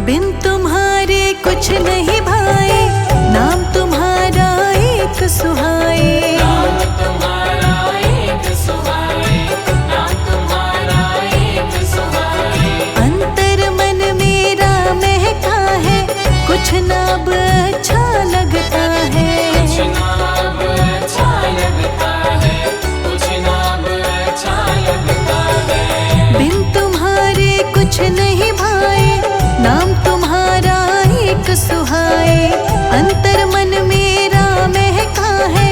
बिन तुम्हारे कुछ नहीं भाए, नाम तुम्हारा एक सुहाए। नाम तुम्हारा एक सुहाए, नाम तुम्हारा एक सुहाए। अंतर मन मेरा महका है, कुछ ना अब अच्छा लगता है। कुछ ना अब अच्छा लगता है, कुछ ना अब अच्छा लगता है। बिन तुम्हारे कुछ नहीं भाए, नाम तुम्हारा एक सुहाए। अंतर मन मेरा महका है,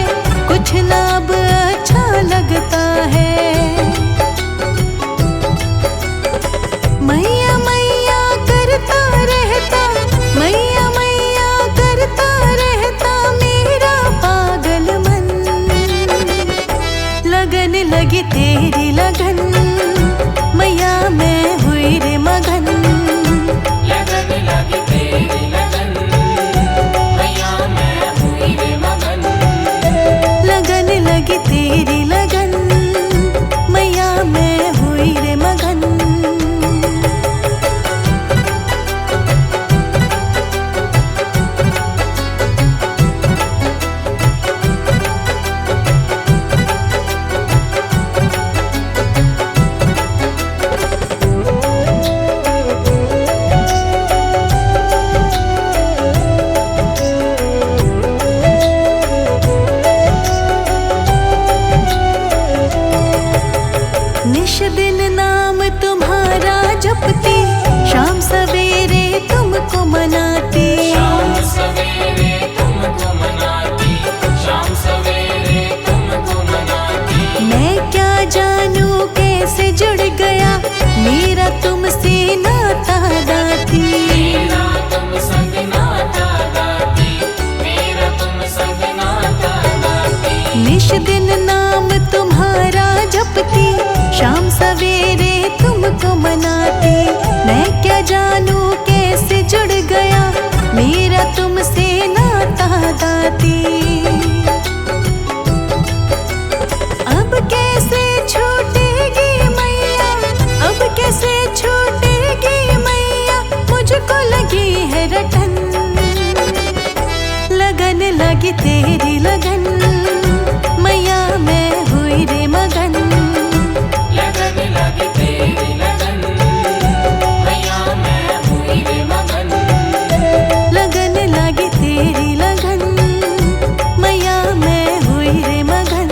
कुछ ना अब अच्छा लगता है। मैया मैया करता रहता, मैया मैया करता रहता मेरा पागल मन। लगन लगी तेरी लगन, मैया मैं हुई रे मगन। लगन लगी तेरी लगन, मैया मैं हुई रे मगन। लगन लगी तेरी लगन, मैया मैं हुई रे मगन। निश दिन नाम तुम्हारा जपती, शाम सवेरे तुमको मनाती। शाम सवेरे तुमको मनाती, शाम सवेरे तुमको मनाती। मैं क्या जानूं कैसे जुड़ गया मेरा तुमसे नाता दाती। मेरा तुम संग नाता दाती, मेरा तुम संग नाता दाती। निश दिन नाम तुम्हारा जपती, शाम सवेरे तुमको मनाती। मैं क्या जानूं कैसे जुड़ गया मेरा तुमसे नाता दाती। अब कैसे छूटेगी मैया, अब कैसे छूटेगी मैया, मुझको लगी है रटन। लगन लगी तेरी लगन, मैया मैं हुई रे मगन। लगन लगी तेरी लगन, मैया मैं हुई रे मगन। लगन लगी तेरी लगन, मैया मैं हुई रे मगन।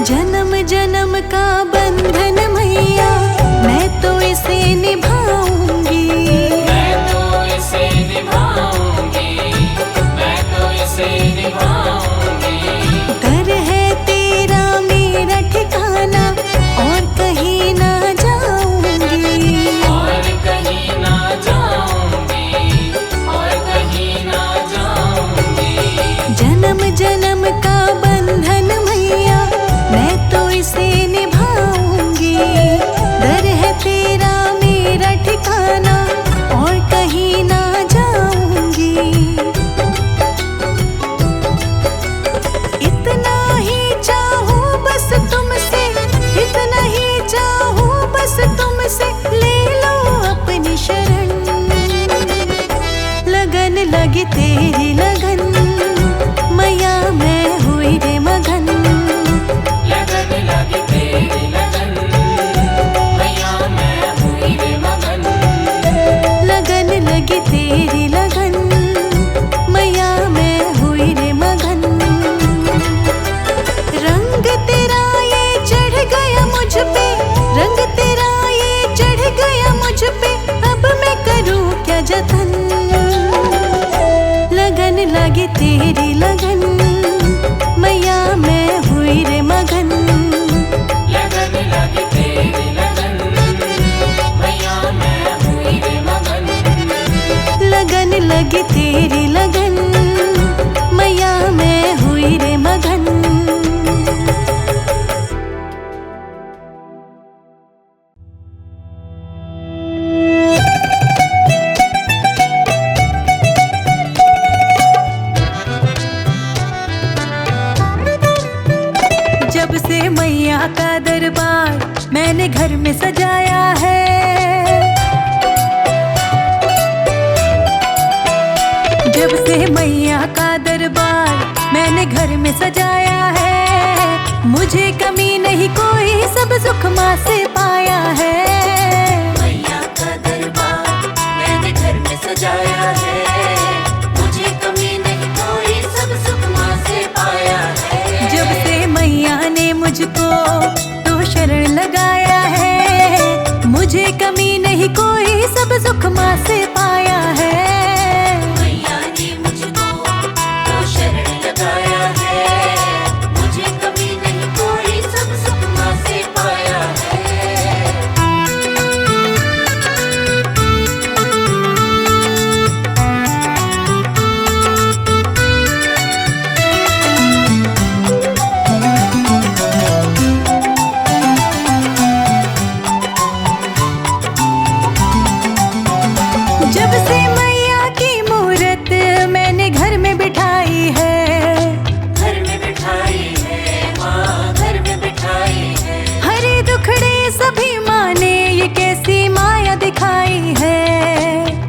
जन्म जन्म का बंधन मैया, मैं तो इसे निभाऊंगी। मैं तो इसे निभाऊंगी, मैं तो इसे निभाऊंगी। घर है तेरा मेरा ठिकाना, और कहीं ना जाऊंगी। और कहीं ना जाऊंगी, और कहीं ना जाऊंगी। जन्म जन्म का बंधन मैया, मैं तो इसे निभाऊंगी। दर है तेरा मेरा ठिकाना, और कहीं ना जाऊंगी। इतना ही चाहूं बस तुमसे, इतना ही चाहूं बस तुमसे, ले लो अपनी शरण। लगन लगी तेरी लगन, मैया मैं हुई रे मगन। लगन लगी तेरी लगन, मैया मैं हुई रे मगन। लगन लगी तेरी लगन, मैया मैं हुई रे मगन। रंग तेरा ये चढ़ गया मुझ पे, रंग तेरा ये चढ़ गया मुझ पे, अब मैं करूं क्या जतन। लगन लगी तेरी लगन, मैया मैं हुई रे मगन। लगन लगी तेरी लगन, मैया मैं हुई रे मगन। लगन लगी तेरी लगन, मैया का दरबार मैंने घर में सजाया है। जब से मैया का दरबार मैंने घर में सजाया है, मुझे कमी नहीं कोई सब सुख माँ से पाया है। मैया का दरबार मैंने घर में सजाया है, मुझे कमी नहीं कोई सब सुख माँ से पाया है। जब से मैया ने मुझको तो शरण लगाया है, मुझे कमी नहीं कोई सब सुख माँ से पाया है। मैया ने मुझको तो शरण लगाया है, मुझे कमी नहीं कोई सब सुख माँ से पाया है। जब से मैया की मूरत मैंने घर में बिठाई है, घर में बिठाई है माँ, घर में बिठाई है। हरे दुखड़े सभी माँ ने ये कैसी माया दिखाई है।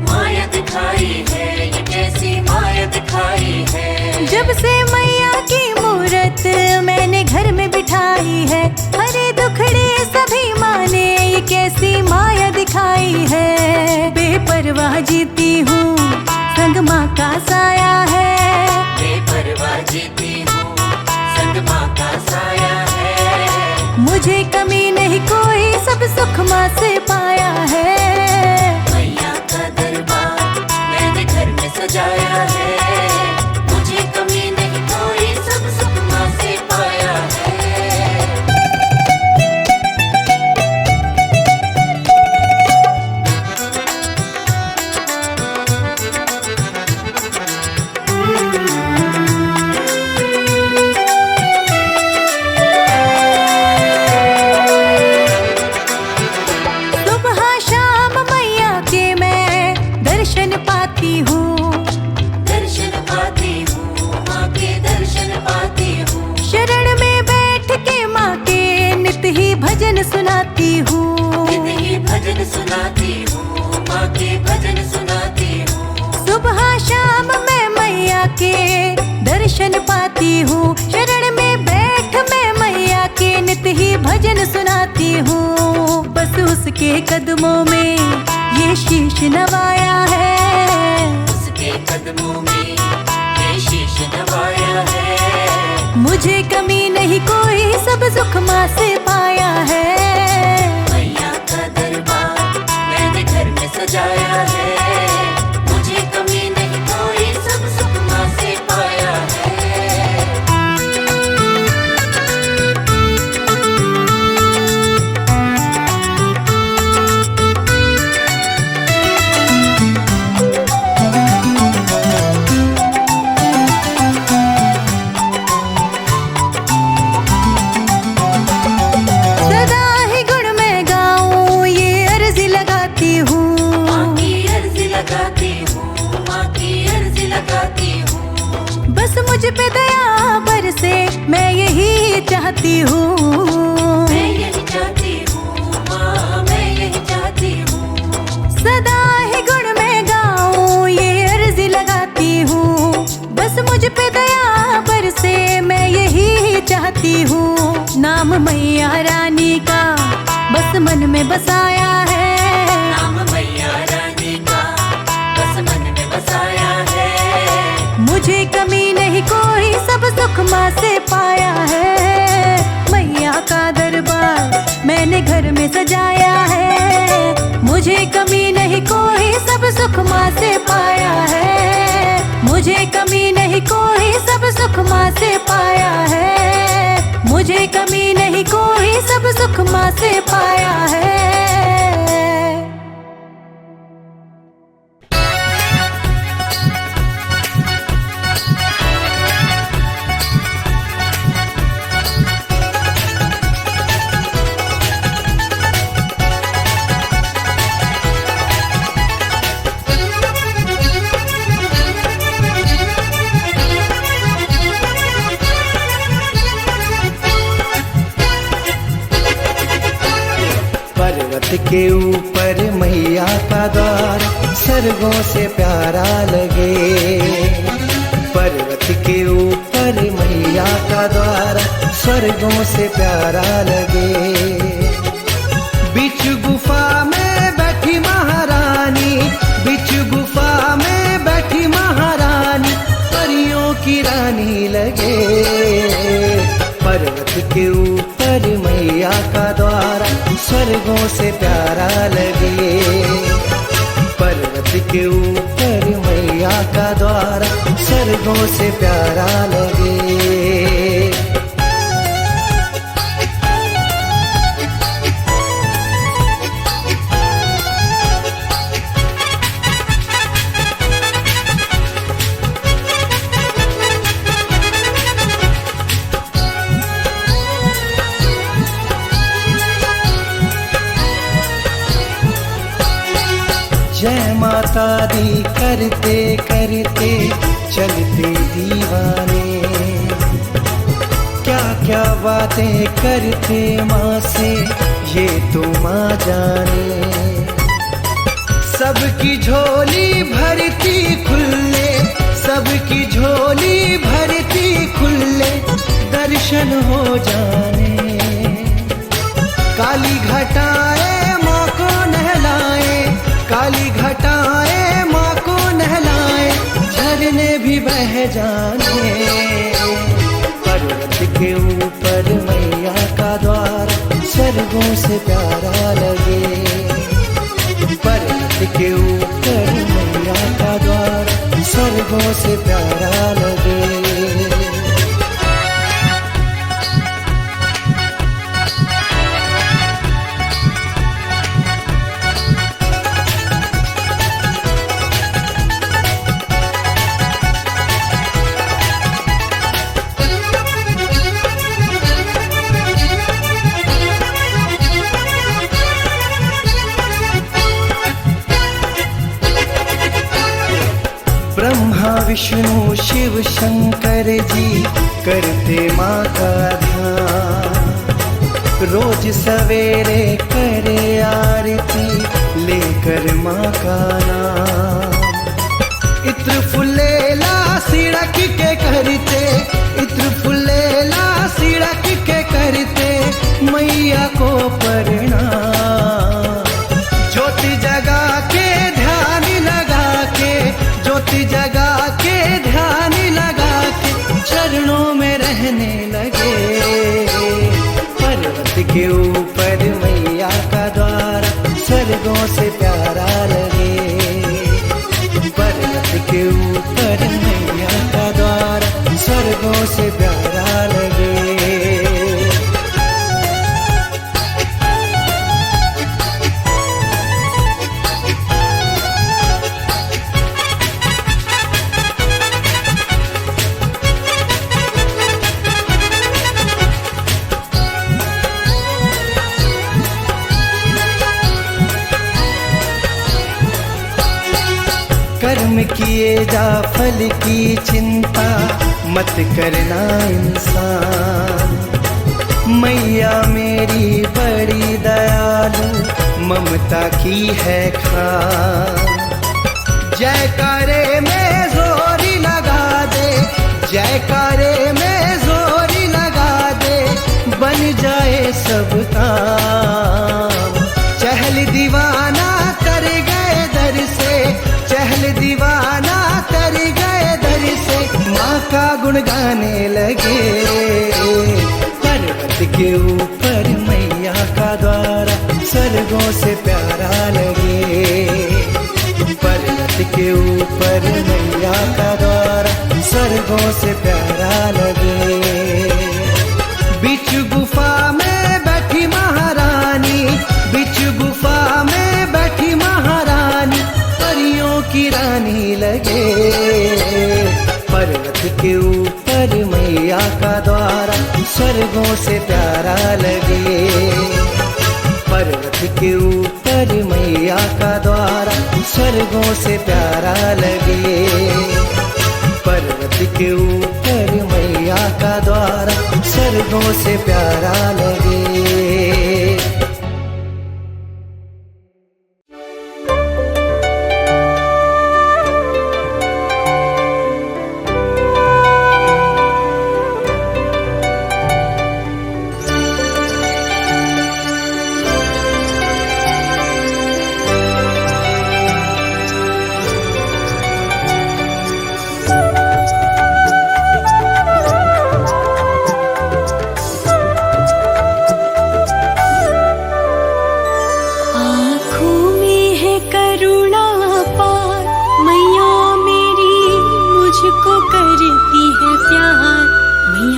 माया दिखाई है, ये कैसी माया दिखाई है। जब से मैया की मूरत मैंने घर में बिठाई है, हरे दुखड़े सभी माँ ने ये कैसी माया दिखाई है। बेपरवाह जीती हूँ संग माँ का साया है, बेपरवाह जीती हूँ संग माँ का साया है। मुझे कमी नहीं कोई सब सुख माँ से पाया है। मैया का दरबार मैंने घर में सजाया है, मुझे कमी नहीं कोई सब सुख माँ से पाया है। सुबह शाम मैया के मैं दर्शन पाती हूँ, दर्शन पाती हूँ माँ के दर्शन पाती हूँ। शरण में बैठ के माँ के नित ही भजन सुनाती हूँ। नित ही भजन सुनाती हूँ माँ के भजन सुनाती हूँ। सुबह शाम मैं मैया के दर्शन पाती हूँ, शरण में बैठ मैं मैया के नित ही भजन सुनाती हूँ। बस उसके कदमों में ये शीश नवाया है, उसके कदमों में ये शीश नवाया है। मुझे कमी नहीं कोई सब सुख माँ से पाया है। मैया का दरबार मैंने घर में सजाया है, मुझे कमी नहीं कोई सब सुख माँ से पाया है। सदा ही गुण में गाऊं ये अर्जी लगाती हूँ, माँ की अर्जी लगाती हूँ, माँ की अर्जी लगाती हूँ। बस मुझ पे दया बरसे मैं यही चाहती हूँ। मैं यही चाहती हूँ माँ, मैं यही चाहती हूँ। सदा ही गुण में गाऊं ये अर्जी लगाती हूँ, बस मुझ पे दया बरसे मैं यही चाहती हूँ। नाम मैया रानी का बस मन में बसाया है, नाम मैया रानी का बस मन में बसाया है। मुझे कमी नहीं कोई सब सुख माँ से पाया है। मैया का दरबार मैंने घर में सजाया है, मुझे कमी नहीं कोई सब सुख माँ से पाया है। मुझे कमी नहीं कोई सब सुख माँ से पाया है। मुझे कमी नहीं कोई सब सुख माँ से पाया है। के ऊपर मैया का द्वार स्वर्गों से प्यारा लगे। पर्वत के ऊपर मैया का द्वार स्वर्गों से प्यारा लगे। बीच गुफा में बैठी महारानी, बीच गुफा में बैठी महारानी परियों की रानी लगे। पर्वत के ऊपर मैया का द्वार स्वर्गों से प्यारा लगे। पर्वत के ऊपर मैया का द्वार स्वर्गों से प्यारा लगे। जय माता दी करते करते चलते दीवाने, क्या क्या बातें करते माँ से ये तो माँ जाने। सबकी झोली भरती खुले, सबकी झोली भरती खुले दर्शन हो जाने। काली घटाए माँ को नहलाए, काली घटाए माँ को नहलाए झरने भी बह जाने। पर्वत के ऊपर मैया का द्वार स्वर्गों से प्यारा लगे। पर्वत के ऊपर मैया का द्वार स्वर्गों से प्यारा लगे। ब्रह्मा विष्णु शिव शंकर जी करते माँ का ध्यान। रोज सवेरे करे आरती लेकर माँ का नाम। इत्र फुलेला सिड़क के करते, इत्र फुलेला सिड़क के करते मैया को प्रणाम। ज्योति जगा के ध्यान लगा के, ज्योति जगा के ध्यान लगा के चरणों में रहने लगे। पर्वत के ऊपर मैया का द्वार स्वर्गों से प्यारा लगे। पर्वत के ऊपर मैया का द्वार स्वर्गों से प्यारा लगे। कर्म किए जा फल की चिंता मत करना इंसान। मैया मेरी बड़ी दयालु ममता की है खान। जयकारे में जोरी लगा दे, जयकारे में जोरी लगा दे बन जाए सब काम। चहल दीवाना कर गए दर से, चहल दीवाना तर गए दर से माँ का गुण गाने लगे। पर्वत के ऊपर मैया का द्वार स्वर्गों से प्यारा लगे। पर्वत के ऊपर मैया का द्वार स्वर्गों से प्यारा लगे। बीच गुफा में बैठी महारानी, बीच गुफा में बैठी महारानी परियों की रानी लगे। पर्वत के ऊपर मैया का द्वार स्वर्गों से प्यारा लगे। पर्वत के ऊपर मैया का द्वार स्वर्गों से प्यारा लगे। पर्वत के ऊपर मैया का द्वार स्वर्गों से प्यारा लगे।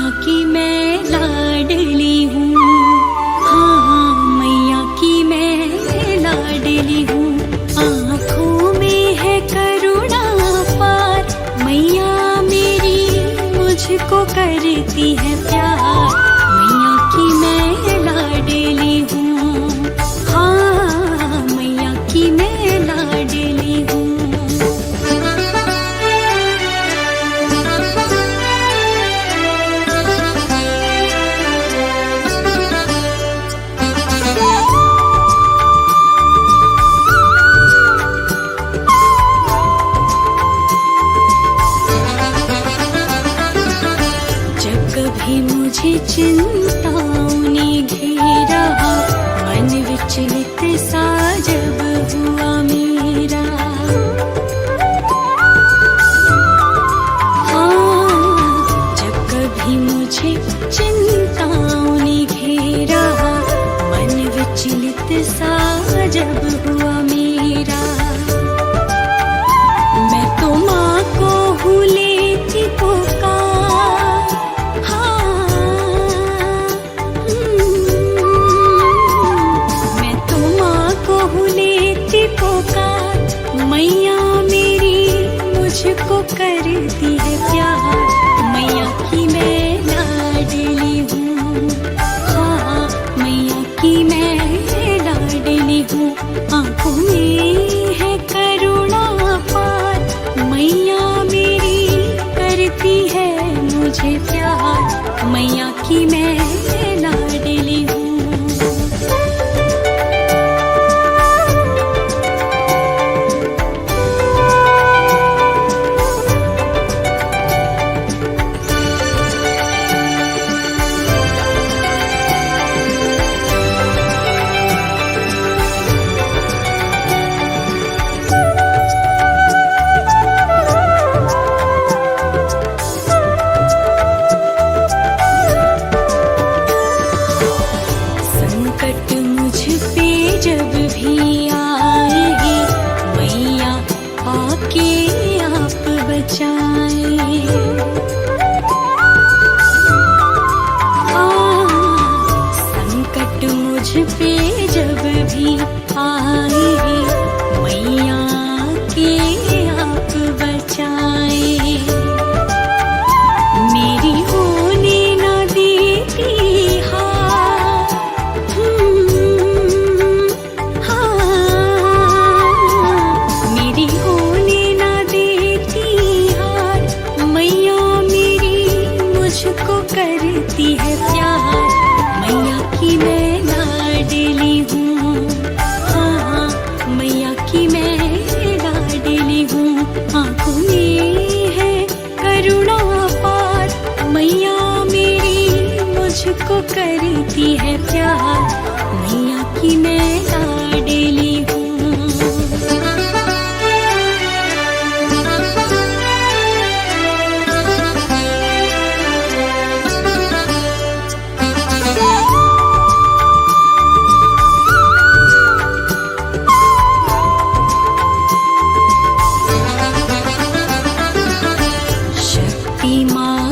मैया की मैं लाडली हूँ, हाँ मैया की मैं लाडली हूँ। आँखों में है करुणा पार, मैया मेरी मुझको करती है प्यार। मैया की मैं लाडली हूँ, हाँ मैया की मैं लाडली हूँ। कभी मुझे चिंताओं ने घेरा, मन विचलित सा जब हुआ मेरा। हाँ, जब कभी मुझे चिंताओं ने घेरा, मन विचलित सा जब हुआ मेरा। मैं तो माँ को हूँ लेती पुकार, मैया मेरी मुझको करती है प्यार। मैया की मैं लाडली हूँ, हाँ मैया की मैं लाडली हूँ। आँखों में है करुणा पार, मैया मेरी करती है मुझे प्यार। मैया की मैं लाडली हूँ। जब भी आए मैया आके आप बचाए। संकट मुझ पे जब भी आए मैया के आप बचाए। मेरी होने न देती हार, मेरी होने न देती हार। मैया मेरी मुझको करती है प्यार। मैया की मैं लाडली हूँ, हाँ मैया की मैं लाडली हूँ। आँखों में है करुणा पार, मैया मेरी मुझको करती है प्यार। मैया की मैं लाडली हूँ। शक्ति माँ